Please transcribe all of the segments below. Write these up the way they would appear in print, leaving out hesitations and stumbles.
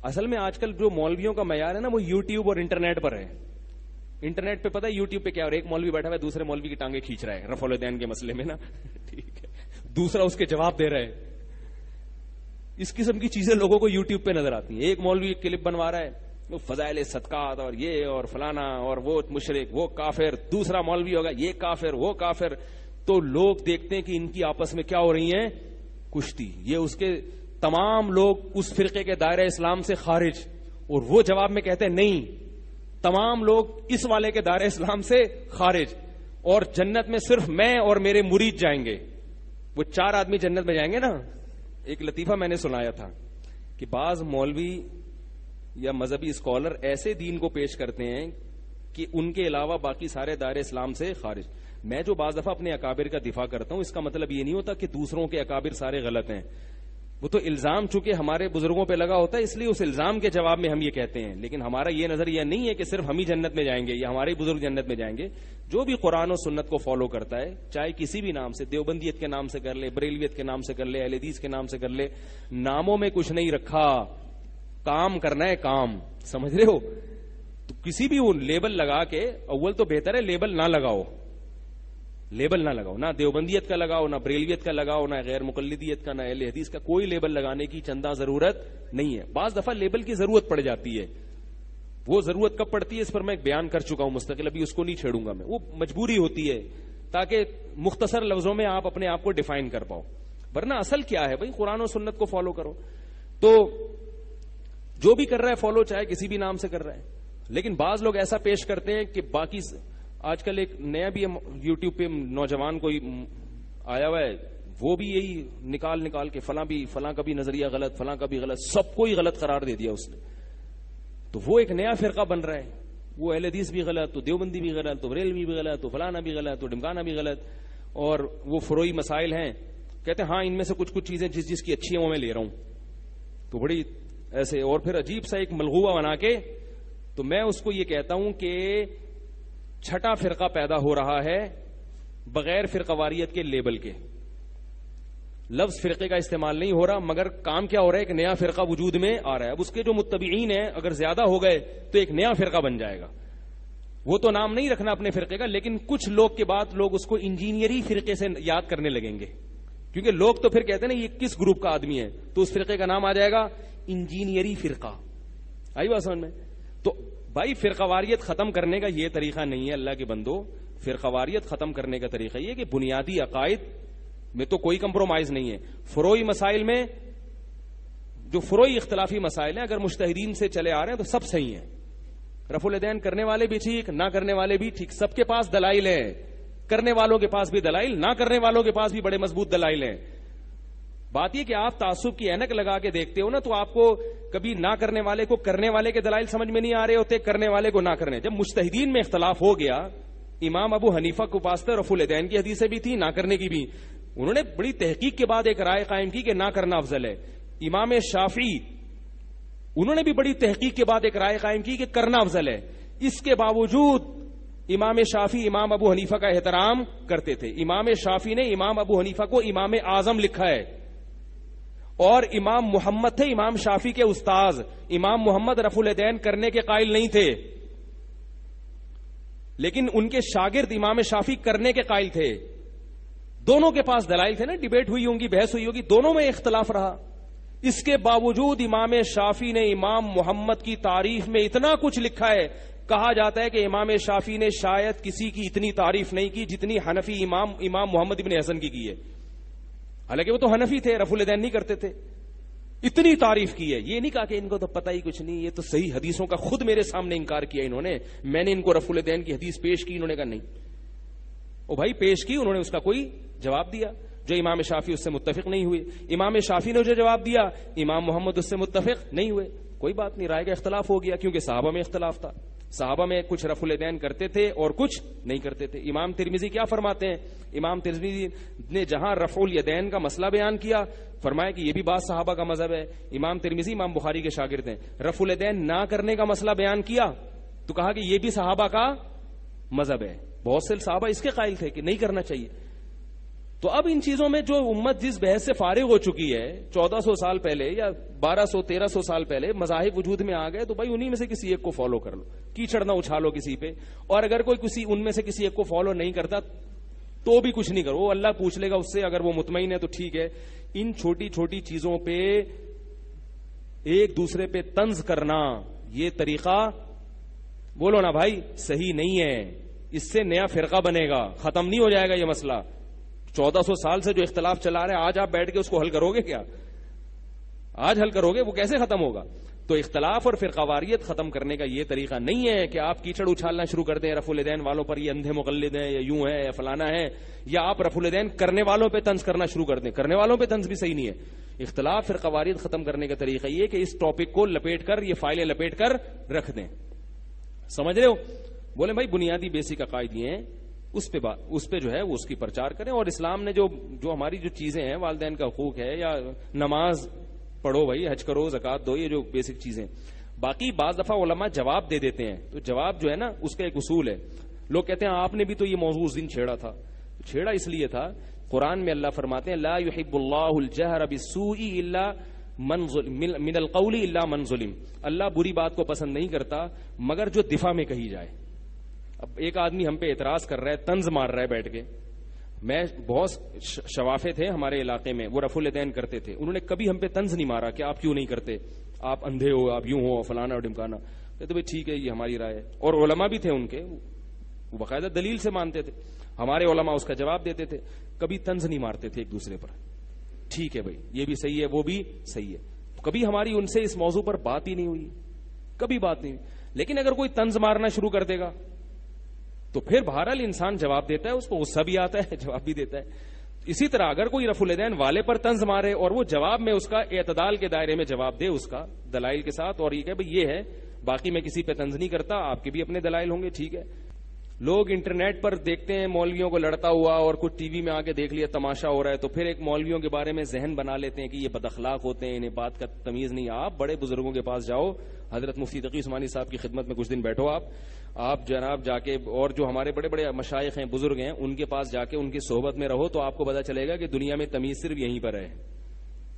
اصل میں آج کل جو مولویوں کا معیار ہے نا وہ یوٹیوب اور انٹرنیٹ پر ہے. انٹرنیٹ پہ پتا ہے یوٹیوب پہ کیا، اور ایک مولوی بیٹھا ہوا ہے دوسرے مولوی کی ٹانگیں کھینچ رہا ہے رفع الیدین کے مسئلے میں نا ٹھیک ہے، دوسرا اس کے جواب دے رہا ہے. اس قسم کی چیزیں لوگوں کو یوٹیوب پہ نظر آتی ہیں. ایک مولوی کلپ بنوا رہا ہے وہ فضائل صدقات اور یہ اور فلانا اور وہ مشرک وہ کافر، دوسرا مولوی ہوگا یہ کافر وہ کافر. تو لوگ دیکھتے ہیں کہ ان کی آپس میں کیا ہو رہی ہیں، کشتی. یہ اس کے تمام لوگ اس فرقے کے دائرہ اسلام سے خارج، اور وہ جواب میں کہتے ہیں نہیں تمام لوگ اس والے کے دائرہ اسلام سے خارج، اور جنت میں صرف میں اور میرے مرید جائیں گے. وہ 4 آدمی جنت میں جائیں گے نا. ایک لطیفہ میں نے سنایا تھا کہ بعض مولوی یا مذہبی اسکالر ایسے دین کو پیش کرتے ہیں کہ ان کے علاوہ باقی سارے دائرہ اسلام سے خارج. میں جو بعض دفعہ اپنے اکابر کا دفاع کرتا ہوں اس کا مطلب یہ نہیں ہوتا کہ دوسروں کے اکابر سارے غلط ہیں. وہ تو الزام چونکہ ہمارے بزرگوں پہ لگا ہوتا ہے اس لیے اس الزام کے جواب میں ہم یہ کہتے ہیں. لیکن ہمارا یہ نظریہ نہیں ہے کہ صرف ہم ہی جنت میں جائیں گے یا ہمارے بزرگ جنت میں جائیں گے. جو بھی قرآن و سنت کو فالو کرتا ہے چاہے کسی بھی نام سے، دیوبندیت کے نام سے کر لے، بریلویت کے نام سے کر لے، اہل حدیث کے نام سے کر لے، ناموں میں کچھ نہیں رکھا، کام کرنا ہے کام. سمجھ رہے ہو؟ تو کسی بھی وہ لیبل لگا کے، اول تو بہتر ہے لیبل نہ لگاؤ، لیبل نہ لگاؤ، نہ دیوبندیت کا لگاؤ، نہ بریلویت کا لگاؤ، نہ غیر مقلدیت کا، نہ اہل حدیث کا. کوئی لیبل لگانے کی چندہ ضرورت نہیں ہے. بعض دفعہ لیبل کی ضرورت پڑ جاتی ہے. وہ ضرورت کب پڑتی ہے اس پر میں ایک بیان کر چکا ہوں مستقل، ابھی اس کو نہیں چھیڑوں گا میں. وہ مجبوری ہوتی ہے تاکہ مختصر لفظوں میں آپ اپنے آپ کو ڈیفائن کر پاؤ. ورنہ اصل کیا ہے بھائی، قرآن و سنت کو فالو کرو. تو جو بھی کر رہا ہے فالو، چاہے کسی بھی نام سے کر رہا ہے. لیکن بعض لوگ ایسا پیش کرتے ہیں کہ باقی، آج کل ایک نیا بھی یوٹیوب پہ نوجوان کوئی آیا ہوا ہے، وہ بھی یہی نکال کے فلاں کا بھی نظریہ غلط، فلاں کا بھی غلط، سب کو ہی غلط قرار دے دیا اس نے. تو وہ ایک نیا فرقہ بن رہا ہے. وہ اہل حدیث بھی غلط، تو دیوبندی بھی غلط، تو بریلوی بھی غلط، تو فلانا بھی غلط، تو ڈمکانا بھی غلط. اور وہ فروئی مسائل ہیں، کہتے ہیں ہاں ان میں سے کچھ چیزیں جس کی اچھی ہیں وہ میں لے رہا ہوں. تو بڑی ایسے، اور پھر عجیب سا ایک ملغوبہ بنا کے. تو میں اس کو یہ کہتا ہوں کہ چھٹا فرقہ پیدا ہو رہا ہے بغیر فرقواریت کے لیبل کے. لفظ فرقے کا استعمال نہیں ہو رہا، مگر کام کیا ہو رہا ہے، ایک نیا فرقہ وجود میں آ رہا ہے. اب اس کے جو متبعین ہیں اگر زیادہ ہو گئے تو ایک نیا فرقہ بن جائے گا. وہ تو نام نہیں رکھنا اپنے فرقے کا، لیکن کچھ لوگ کے بعد لوگ اس کو انجینئری فرقے سے یاد کرنے لگیں گے. کیونکہ لوگ تو پھر کہتے ہیں نا یہ کس گروپ کا آدمی ہے، تو اس فرقے کا نام آ جائے گا انجینئری فرقہ. آئی بات سمجھ میں؟ تو بھائی فرقواریت ختم کرنے کا یہ طریقہ نہیں ہے اللہ کے بندو. فرقواریت ختم کرنے کا طریقہ یہ کہ بنیادی عقائد میں تو کوئی کمپرومائز نہیں ہے. فروئی مسائل میں جو فروئی اختلافی مسائل ہیں اگر مجتہدین سے چلے آ رہے ہیں تو سب صحیح ہیں. رفع الیدین کرنے والے بھی ٹھیک، نہ کرنے والے بھی ٹھیک، سب کے پاس دلائل ہیں. کرنے والوں کے پاس بھی دلائل، نہ کرنے والوں کے پاس بھی بڑے مضبوط دلائل ہیں. بات یہ کہ آپ تعصب کی اینک لگا کے دیکھتے ہو نا، تو آپ کو کبھی نہ کرنے والے کو کرنے والے کے دلائل سمجھ میں نہیں آ رہے ہوتے، کرنے والے کو نہ کرنے. جب مجتہدین میں اختلاف ہو گیا، امام ابو حنیفہ کو پاس رفع الیدین کی حدیثیں بھی تھی، نہ کرنے کی بھی. انہوں نے بڑی تحقیق کے بعد ایک رائے قائم کی کہ نہ کرنا افضل ہے. امام شافعی انہوں نے بھی بڑی تحقیق کے بعد ایک رائے قائم کی کہ کرنا افضل ہے. اس کے باوجود امام شافعی امام ابو حنیفہ کا احترام کرتے تھے. امام شافعی نے امام ابو حنیفہ کو امام اعظم لکھا ہے، اور امام محمد تھے امام شافعی کے استاذ. امام محمد رفع الیدین کرنے کے قائل نہیں تھے، لیکن ان کے شاگرد امام شافعی کرنے کے قائل تھے. دونوں کے پاس دلائل تھے نا، ڈیبیٹ ہوئی ہوں گی، بحث ہوئی ہوگی، دونوں میں اختلاف رہا. اس کے باوجود امام شافعی نے امام محمد کی تعریف میں اتنا کچھ لکھا ہے. کہا جاتا ہے کہ امام شافعی نے شاید کسی کی اتنی تعریف نہیں کی جتنی حنفی امام محمد ابن حسن کی ہے. حالانکہ وہ تو حنفی تھے، رفع الیدین نہیں کرتے تھے. اتنی تعریف کی ہے. یہ نہیں کہا کہ ان کو تو پتہ ہی کچھ نہیں، یہ تو صحیح حدیثوں کا خود میرے سامنے انکار کیا انہوں نے. میں نے ان کو رفع الیدین کی حدیث پیش کی، انہوں نے کہا نہیں. او بھائی پیش کی، انہوں نے اس کا کوئی جواب دیا جو امام شافعی اس سے متفق نہیں ہوئے. امام شافعی نے جو جواب دیا امام محمد اس سے متفق نہیں ہوئے. کوئی بات نہیں، رائے کا اختلاف ہو گیا کیونکہ صحابہ میں اختلاف تھا. صحابہ میں کچھ رفع الیدین کرتے تھے اور کچھ نہیں کرتے تھے. امام ترمذی کیا فرماتے ہیں؟ امام ترمذی نے جہاں رفع الیدین کا مسئلہ بیان کیا فرمایا کہ یہ بھی بعض صحابہ کا مذہب ہے. امام ترمذی امام بخاری کے شاگرد ہیں. رفع الیدین نہ کرنے کا مسئلہ بیان کیا تو کہا کہ یہ بھی صحابہ کا مذہب ہے. بہت سے صحابہ اس کے قائل تھے کہ نہیں کرنا چاہیے. تو اب ان چیزوں میں جو امت جس بحث سے فارغ ہو چکی ہے 1400 سال پہلے یا 1200-1300 سال پہلے مذاہب وجود میں آ گئے، تو بھائی انہی میں سے کسی ایک کو فالو کر لو، کیچڑ نہ اچھالو کسی پہ. اور اگر کوئی ان میں سے کسی ایک کو فالو نہیں کرتا تو بھی کچھ نہیں کرو، وہ اللہ پوچھ لے گا اس سے، اگر وہ مطمئن ہے تو ٹھیک ہے. ان چھوٹی چھوٹی چیزوں پہ ایک دوسرے پہ طنز کرنا، یہ طریقہ بولو نا بھائی صحیح نہیں ہے. اس سے نیا فرقہ بنے گا، ختم نہیں ہو جائے گا یہ مسئلہ. 1400 سال سے جو اختلاف چلا رہا ہے، آج آپ بیٹھ کے اس کو حل کرو گے کیا؟ آج حل کرو گے؟ وہ کیسے ختم ہوگا؟ تو اختلاف اور فرقہ واریت ختم کرنے کا یہ طریقہ نہیں ہے کہ آپ کیچڑ اچھالنا شروع کر دیں رفع الدین والوں پر، یہ اندھے مقلد ہیں یا یوں ہے یا فلانا ہے، یا آپ رفع الدین کرنے والوں پہ طنز کرنا شروع کر دیں. کرنے والوں پہ طنز بھی صحیح نہیں ہے. اختلاف فرقہ واریت ختم کرنے کا طریقہ یہ کہ اس ٹاپک کو لپیٹ کر، یہ فائلیں لپیٹ کر رکھ دیں. سمجھ رہے ہو؟ بولے بھائی بنیادی بیسک عقائد یہ ہیں، اس پہ جو ہے وہ اس کی پرچار کریں. اور اسلام نے جو ہماری جو چیزیں ہیں، والدین کا حقوق ہے یا نماز پڑھو بھائی، حج کرو، زکات دو، یہ جو بیسک چیزیں. باقی بعض دفعہ علماء جواب دے دیتے ہیں، تو جواب جو ہے نا اس کا ایک اصول ہے. لوگ کہتے ہیں آپ نے بھی تو یہ موضوع اس دن چھیڑا تھا. چھیڑا اس لیے تھا، قرآن میں اللہ فرماتے ہیں لا يحب اللہ الجہر بالسوء الا من القول الا من ظلم. اللہ بری بات کو پسند نہیں کرتا مگر جو دفاع میں کہی جائے. اب ایک آدمی ہم پہ اعتراض کر رہا ہے، طنز مار رہا ہے بیٹھ کے. میں بہت شوافے تھے ہمارے علاقے میں، وہ رفع الدین کرتے تھے، انہوں نے کبھی ہم پہ طنز نہیں مارا کہ آپ کیوں نہیں کرتے، آپ اندھے ہو، آپ یوں ہو، فلانا اور ڈمکانا. کہتے بھائی ٹھیک ہے، یہ ہماری رائے ہے. اور علماء بھی تھے ان کے، وہ باقاعدہ دلیل سے مانتے تھے. ہمارے علماء اس کا جواب دیتے تھے، کبھی طنز نہیں مارتے تھے ایک دوسرے پر. ٹھیک ہے بھائی، یہ بھی صحیح ہے، وہ بھی صحیح ہے. کبھی ہماری ان سے اس موضوع پر بات ہی نہیں ہوئی، کبھی بات نہیں ہوئی. لیکن اگر کوئی طنز مارنا شروع کر دے گا تو پھر بہرحال انسان جواب دیتا ہے، اس کو غصہ بھی آتا ہے، جواب بھی دیتا ہے. اسی طرح اگر کوئی رفع الدین والے پر طنز مارے اور وہ جواب میں اس کا اعتدال کے دائرے میں جواب دے، اس کا دلائل کے ساتھ، اور یہ کہ بھئی یہ ہے، باقی میں کسی پہ طنز نہیں کرتا، آپ کے بھی اپنے دلائل ہوں گے، ٹھیک ہے. لوگ انٹرنیٹ پر دیکھتے ہیں مولویوں کو لڑتا ہوا، اور کچھ ٹی وی میں آ کے دیکھ لیا تماشا ہو رہا ہے، تو پھر ایک مولویوں کے بارے میں ذہن بنا لیتے ہیں کہ یہ بد اخلاق ہوتے ہیں، انہیں بات کا تمیز نہیں. آپ بڑے بزرگوں کے پاس جاؤ، حضرت مفتی تقی عثمانی صاحب کی خدمت میں کچھ دن بیٹھو آپ جناب جا کے، اور جو ہمارے بڑے بڑے مشائخ ہیں، بزرگ ہیں، ان کے پاس جا کے ان کی صحبت میں رہو تو آپ کو پتا چلے گا کہ دنیا میں تمیز صرف یہیں پر ہے.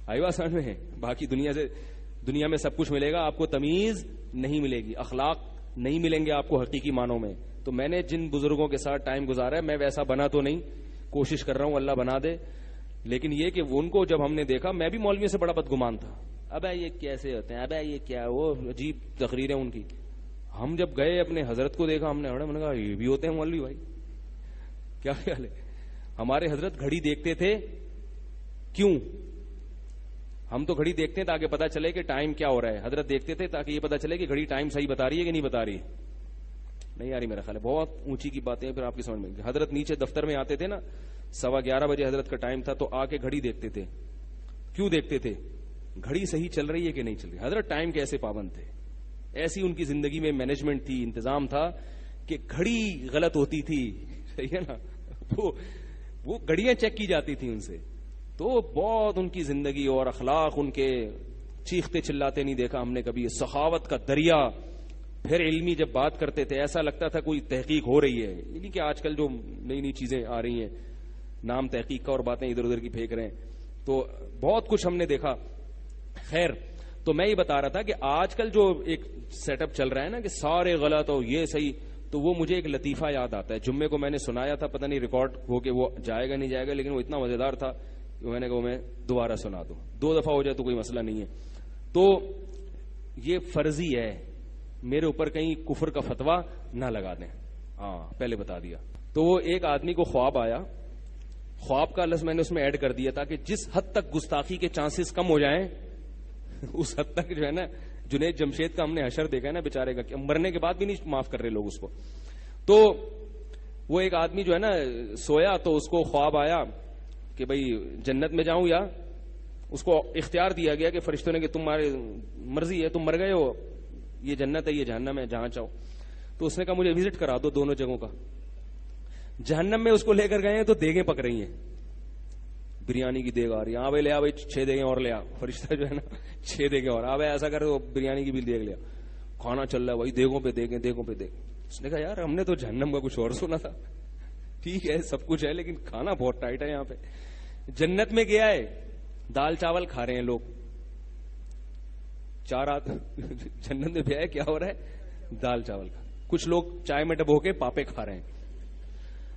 آئی بات سمجھ میں؟ باقی دنیا میں سب کچھ ملے گا، آپ کو تمیز نہیں ملے گی، اخلاق نہیں ملیں گے آپ کو حقیقی معنوں میں. تو میں نے جن بزرگوں کے ساتھ ٹائم گزارا ہے، میں ویسا بنا تو نہیں، کوشش کر رہا ہوں اللہ بنا دے. لیکن یہ کہ ان کو جب ہم نے دیکھا، میں بھی مولویوں سے بڑا بدگمان تھا. ابے یہ کیسے ہوتے ہیں، ابے یہ کیا، وہ عجیب تقریریں ان کی. ہم جب گئے اپنے حضرت کو دیکھا، ہم نے کہا یہ بھی ہوتے ہیں مولوی بھائی، کیا خیال ہے؟ ہمارے حضرت گھڑی دیکھتے تھے. کیوں؟ ہم تو گھڑی دیکھتے ہیں تاکہ پتا چلے کہ ٹائم کیا ہو رہا ہے. حضرت دیکھتے تھے تاکہ یہ پتا چلے کہ گھڑی ٹائم صحیح بتا رہی ہے کہ نہیں بتا رہی. نہیں آ رہی میرا خیال ہے، بہت اونچی کی باتیں پھر آپ کی سمجھ میں. حضرت نیچے دفتر میں آتے تھے نا، 11:15 بجے حضرت کا ٹائم تھا، تو آ کے گھڑی دیکھتے تھے. کیوں دیکھتے تھے؟ گھڑی صحیح چل رہی ہے کہ نہیں چل رہی. حضرت ٹائم کے ایسے پابند تھے، ایسی ان کی زندگی میں مینجمنٹ تھی، انتظام تھا کہ گھڑی غلط ہوتی تھی، صحیح ہے نا، وہ گھڑیاں چیک کی جاتی تھیں ان سے. تو بہت ان کی زندگی اور اخلاق، ان کے چیختے چلاتے نہیں دیکھا ہم نے کبھی، سخاوت کا دریا. پھر علمی جب بات کرتے تھے ایسا لگتا تھا کوئی تحقیق ہو رہی ہے. یعنی کہ آج کل جو نئی نئی چیزیں آ رہی ہیں، نام تحقیق کا اور باتیں ادھر ادھر کی پھینک رہے ہیں، تو بہت کچھ ہم نے دیکھا. خیر، تو میں یہ بتا رہا تھا کہ آج کل جو ایک سیٹ اپ چل رہا ہے نا کہ سارے غلط ہو، یہ صحیح، تو وہ مجھے ایک لطیفہ یاد آتا ہے. جمعے کو میں نے سنایا تھا، پتہ نہیں ریکارڈ ہو کے وہ جائے گا نہیں جائے گا، لیکن وہ اتنا مزیدار تھا کہ میں نے کہا میں دوبارہ سنا دوں. 2 دفعہ ہو جائے تو کوئی مسئلہ نہیں ہے. تو یہ فرضی ہے، میرے اوپر کہیں کفر کا فتویٰ نہ لگا دیں. ہاں پہلے بتا دیا. تو وہ ایک آدمی کو خواب آیا، خواب کا لفظ میں نے اس میں ایڈ کر دیا تھا کہ جس حد تک گستاخی کے چانسز کم ہو جائیں اس حد تک جو ہے نا، جنید جمشید کا ہم نے حشر دیکھا ہے نا بیچارے کا، کہ مرنے کے بعد بھی نہیں معاف کر رہے لوگ اس کو. تو وہ ایک آدمی جو ہے نا سویا، تو اس کو خواب آیا کہ بھئی جنت میں جاؤں، یا اس کو اختیار دیا گیا کہ فرشتوں نے کہ تمہاری مرضی ہے، تم مر گئے ہو، یہ جنت ہے یہ جہنم ہے، جہاں چاہو. تو اس نے کہا مجھے وزٹ کرا دو دونوں جگہوں کا. جہنم میں اس کو لے کر گئے ہیں تو دیگیں پک رہی ہیں، بریانی کی دیگ آ رہی ہے. ہاں بھائی لے آ بھائی 6 دیگیں اور لے آ. فرشتہ جو ہے نا 6 دیگیں اور. ہاں بھائی ایسا کر تو بریانی کی بھی دیگ لیا. کھانا چل رہا ہے وہی دیگوں پہ دیگیں، دیگوں پہ دیگ. اس نے کہا یار ہم نے تو جہنم کا کچھ اور سنا تھا. ٹھیک ہے سب کچھ ہے لیکن کھانا بہت ٹائٹ ہے یہاں پہ. جنت میں گیا ہے, دال چاول کھا رہے ہیں لوگ, جنت میں گیا ہے کیا ہو رہا ہے, دال چاول کھا. کچھ لوگ چائے میں ڈبو کے پاپے کھا رہے ہیں.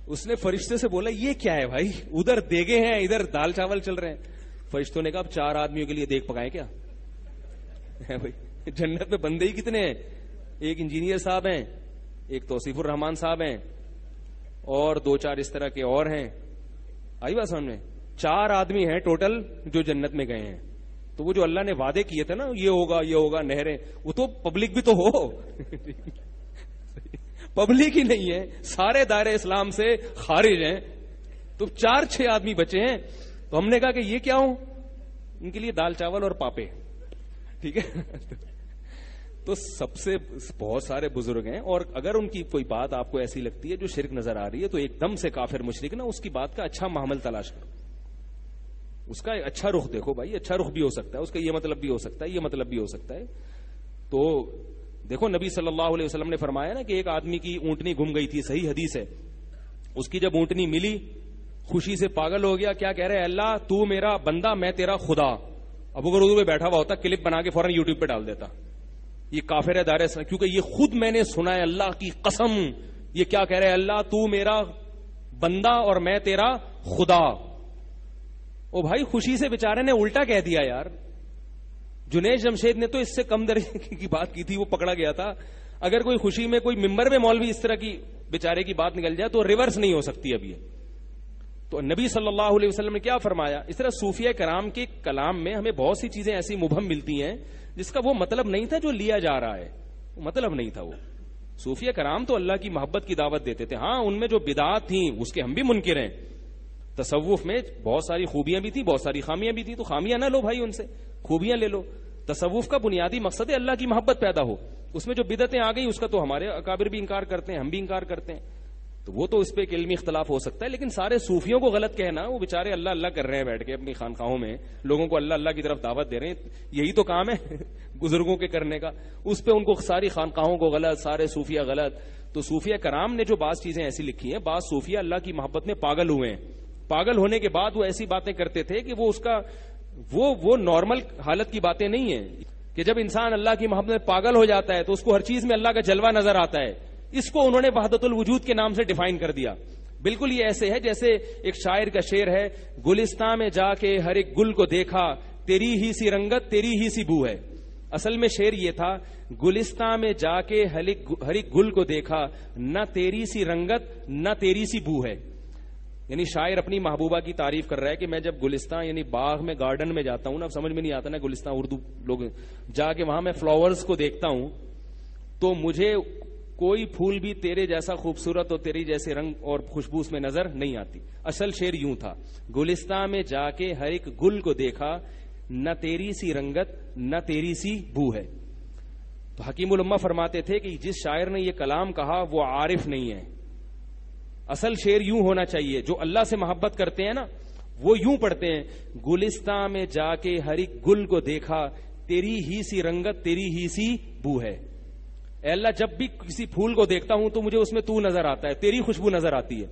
اس نے فرشتے سے بولا یہ کیا ہے بھائی, ادھر دیگے ہیں ادھر دال چاول چل رہے ہیں. فرشتوں نے کہا اب 4 آدمیوں کے لیے دیگ پکائیں کیا بھائی, جنت میں بندے ہی کتنے ہیں, ایک انجینئر صاحب ہیں, ایک توصیف الرحمان صاحب ہیں, اور 2-4 اس طرح کے اور ہیں. آئی بات سامنے, 4 آدمی ہیں ٹوٹل جو جنت میں گئے ہیں. تو وہ جو اللہ نے وعدے کیے تھے نا یہ ہوگا نہریں, وہ تو پبلک بھی تو ہو پبلک ہی نہیں ہے, سارے دائرے اسلام سے خارج ہیں, تو 4-6 آدمی بچے ہیں. تو ہم نے کہا کہ یہ کیا ہوں, ان کے لیے دال چاول اور پاپے. ٹھیک ہے تو سب سے بہت سارے بزرگ ہیں, اور اگر ان کی کوئی بات آپ کو ایسی لگتی ہے جو شرک نظر آ رہی ہے تو ایک دم سے کافر مشرک نا, اس کی بات کا اچھا محمل تلاش کرو, اس کا اچھا رخ دیکھو بھائی, اچھا رخ بھی ہو سکتا ہے, اس کا یہ مطلب بھی ہو سکتا ہے, یہ مطلب بھی ہو سکتا ہے. تو دیکھو نبی صلی اللہ علیہ وسلم نے فرمایا نا کہ ایک آدمی کی اونٹنی گم گئی تھی, صحیح حدیث ہے. اس کی جب اونٹنی ملی خوشی سے پاگل ہو گیا, کیا کہہ رہے اللہ تو میرا بندہ میں تیرا خدا. اب اگر اردو میں بیٹھا ہوا ہوتا کلپ بنا کے فوراً یوٹیوب پہ ڈال دیتا, یہ کافر ہے دائرہ اسلام, کیونکہ یہ خود میں نے سنا ہے اللہ کی قسم. یہ کیا کہہ رہے ہیں, اللہ تو میرا بندہ اور میں تیرا خدا. او بھائی خوشی سے بیچارے نے الٹا کہہ دیا یار. جنید جمشید نے تو اس سے کم درجے کی بات کی تھی, وہ پکڑا گیا تھا. اگر کوئی خوشی میں کوئی ممبر میں مولوی اس طرح کی بیچارے کی بات نکل جائے تو ریورس نہیں ہو سکتی اب یہ. تو نبی صلی اللہ علیہ وسلم نے کیا فرمایا, اس طرح صوفیہ کرام کے کلام میں ہمیں بہت سی چیزیں ایسی مبہم ملتی ہیں جس کا وہ مطلب نہیں تھا جو لیا جا رہا ہے, وہ مطلب نہیں تھا. وہ صوفیہ کرام تو اللہ کی محبت کی دعوت دیتے تھے. ہاں ان میں جو بدعات تھیں اس کے ہم بھی منکر ہیں. تصوف میں بہت ساری خوبیاں بھی تھیں, بہت ساری خامیاں بھی تھیں, تو خامیاں نہ لو بھائی, ان سے خوبیاں لے لو. تصوف کا بنیادی مقصد ہے اللہ کی محبت پیدا ہو. اس میں جو بدعتیں آ گئی اس کا تو ہمارے اکابر بھی انکار کرتے ہیں, ہم بھی انکار کرتے ہیں. تو وہ تو اس پہ ایک علمی اختلاف ہو سکتا ہے, لیکن سارے صوفیوں کو غلط کہنا, وہ بےچارے اللہ اللہ کر رہے ہیں بیٹھ کے اپنی خانقاہوں میں, لوگوں کو اللہ اللہ کی طرف دعوت دے رہے ہیں, یہی تو کام ہے بزرگوں کے کرنے کا. اس پہ ان کو ساری خانقاہوں کو غلط, سارے صوفیہ غلط. تو صوفیہ کرام نے جو بعض چیزیں ایسی لکھی ہیں, بعض صوفیہ اللہ کی محبت میں پاگل ہوئے ہیں. پاگل ہونے کے بعد وہ ایسی باتیں کرتے تھے کہ وہ اس کا وہ نارمل حالت کی باتیں نہیں ہیں, کہ جب انسان اللہ کی محبت میں پاگل ہو جاتا ہے تو اس کو ہر چیز میں اللہ کا جلوہ نظر آتا ہے. اس کو انہوں نے وحدت الوجود کے نام سے ڈیفائن کر دیا. بالکل یہ ایسے ہے جیسے ایک شاعر کا شعر ہے, گلستان میں جا کے ہر ایک گل کو دیکھا, تیری ہی سی رنگت تیری ہی سی بو ہے. اصل میں شعر یہ تھا, گلستان میں جا کے ہر ایک گل کو دیکھا, نہ تیری سی رنگت نہ تیری سی بو ہے. یعنی شاعر اپنی محبوبہ کی تعریف کر رہا ہے کہ میں جب گلستان یعنی باغ میں گارڈن میں جاتا ہوں نا, سمجھ میں نہیں آتا نا گلستان اردو لوگ, جا کے وہاں میں فلاورز کو دیکھتا ہوں تو مجھے کوئی پھول بھی تیرے جیسا خوبصورت اور تیری جیسے رنگ اور خوشبو اس میں نظر نہیں آتی. اصل شعر یوں تھا, گلستان میں جا کے ہر ایک گل کو دیکھا, نہ تیری سی رنگت نہ تیری سی بو ہے. تو حکیم الامہ فرماتے تھے کہ جس شاعر نے یہ کلام کہا وہ عارف نہیں ہے. اصل شعر یوں ہونا چاہیے, جو اللہ سے محبت کرتے ہیں نا وہ یوں پڑھتے ہیں, گلستان میں جا کے ہر ایک گل کو دیکھا, تیری ہی سی رنگت تیری ہی سی بو ہے. اے اللہ جب بھی کسی پھول کو دیکھتا ہوں تو مجھے اس میں تو نظر آتا ہے, تیری خوشبو نظر آتی ہے.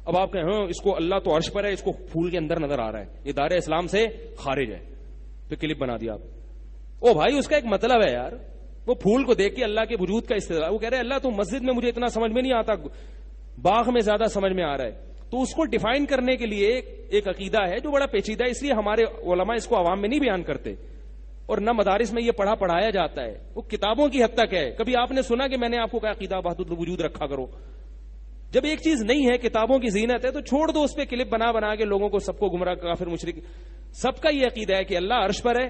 اب آپ کہیں ہاں اس کو اللہ تو عرش پر ہے, اس کو پھول کے اندر نظر آ رہا ہے, یہ دائرہ اسلام سے خارج ہے. پھر کلپ بنا دیا آپ. او بھائی اس کا ایک مطلب ہے یار, وہ پھول کو دیکھ کے اللہ کے وجود کا استدلال. وہ کہہ رہے اللہ تو مسجد میں مجھے اتنا سمجھ میں نہیں آتا, باغ میں زیادہ سمجھ میں آ رہا ہے. تو اس کو ڈیفائن کرنے کے لیے ایک عقیدہ ہے جو بڑا پیچیدہ ہے, اس لیے ہمارے علماء اس کو عوام میں نہیں بیان کرتے, اور نہ مدارس میں یہ پڑھایا جاتا ہے. وہ کتابوں کی حد تک ہے. کبھی آپ نے سنا کہ میں نے آپ کو کہا عقیدہ وحدت الوجود رکھا کرو؟ جب ایک چیز نہیں ہے, کتابوں کی زینت ہے, تو چھوڑ دو اس پہ کلپ بنا کے لوگوں کو سب کو گمراہ کافر مشرک. سب کا یہ عقیدہ ہے کہ اللہ عرش پر ہے,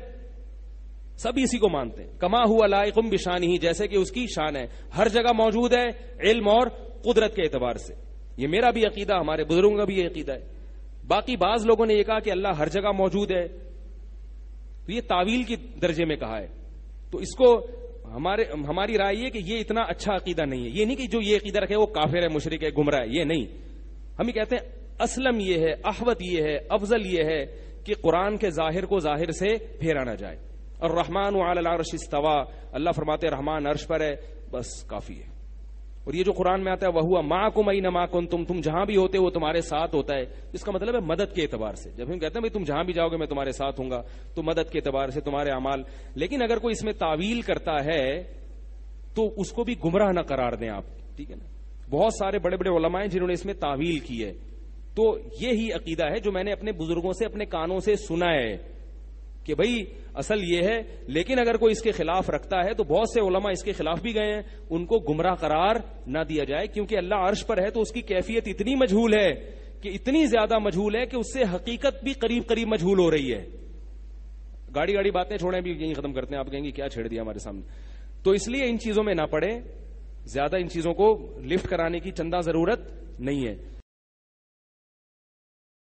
سب اسی کو مانتے ہیں. کما ہوا لائقم بشانہ, جیسے کہ اس کی شان ہے, ہر جگہ موجود ہے علم اور قدرت کے اعتبار سے. یہ میرا بھی عقیدہ, ہمارے بزرگوں کا بھی یہ عقیدہ ہے. باقی بعض لوگوں نے یہ کہا کہ اللہ ہر جگہ موجود ہے, تو یہ تعویل کی درجے میں کہا ہے. تو اس کو ہماری رائے یہ کہ یہ اتنا اچھا عقیدہ نہیں ہے. یہ نہیں کہ جو یہ عقیدہ رکھے وہ کافر ہے, مشرک ہے, گمراہ ہے, یہ نہیں. ہم یہ کہتے ہیں اسلم یہ ہے, احوت یہ ہے, افضل یہ ہے کہ قرآن کے ظاہر کو ظاہر سے پھیرا نہ جائے. الرحمن علی العرش استوى, اللہ فرماتے رحمان عرش پر ہے, بس کافی ہے. اور یہ جو قرآن میں آتا ہے وَهُوَ مَعَكُمْ أَيْنَمَا كُنتُمْ، تم جہاں بھی ہوتے وہ تمہارے ساتھ ہوتا ہے، اس کا مطلب ہے مدد کے اعتبار سے. جب ہم کہتے ہیں بھائی تم جہاں بھی جاؤ گے میں تمہارے ساتھ ہوں گا، تو مدد کے اعتبار سے تمہارے اعمال. لیکن اگر کوئی اس میں تعویل کرتا ہے تو اس کو بھی گمراہ نہ قرار دیں آپ، ٹھیک ہے نا. بہت سارے بڑے بڑے علماء ہیں جنہوں نے اس میں تعویل کی ہے. تو یہی عقیدہ ہے جو میں نے اپنے بزرگوں سے اپنے کانوں سے سنا ہے کہ بھائی اصل یہ ہے. لیکن اگر کوئی اس کے خلاف رکھتا ہے تو بہت سے علماء اس کے خلاف بھی گئے ہیں، ان کو گمراہ قرار نہ دیا جائے، کیونکہ اللہ عرش پر ہے تو اس کی کیفیت اتنی مجہول ہے کہ اتنی زیادہ مجہول ہے کہ اس سے حقیقت بھی قریب قریب مجہول ہو رہی ہے. گاڑی باتیں چھوڑیں بھی یہیں ختم کرتے ہیں. آپ کہیں گے کیا چھیڑ دیا ہمارے سامنے. تو اس لیے ان چیزوں میں نہ پڑے، زیادہ ان چیزوں کو لفٹ کرانے کی چندہ ضرورت نہیں ہے.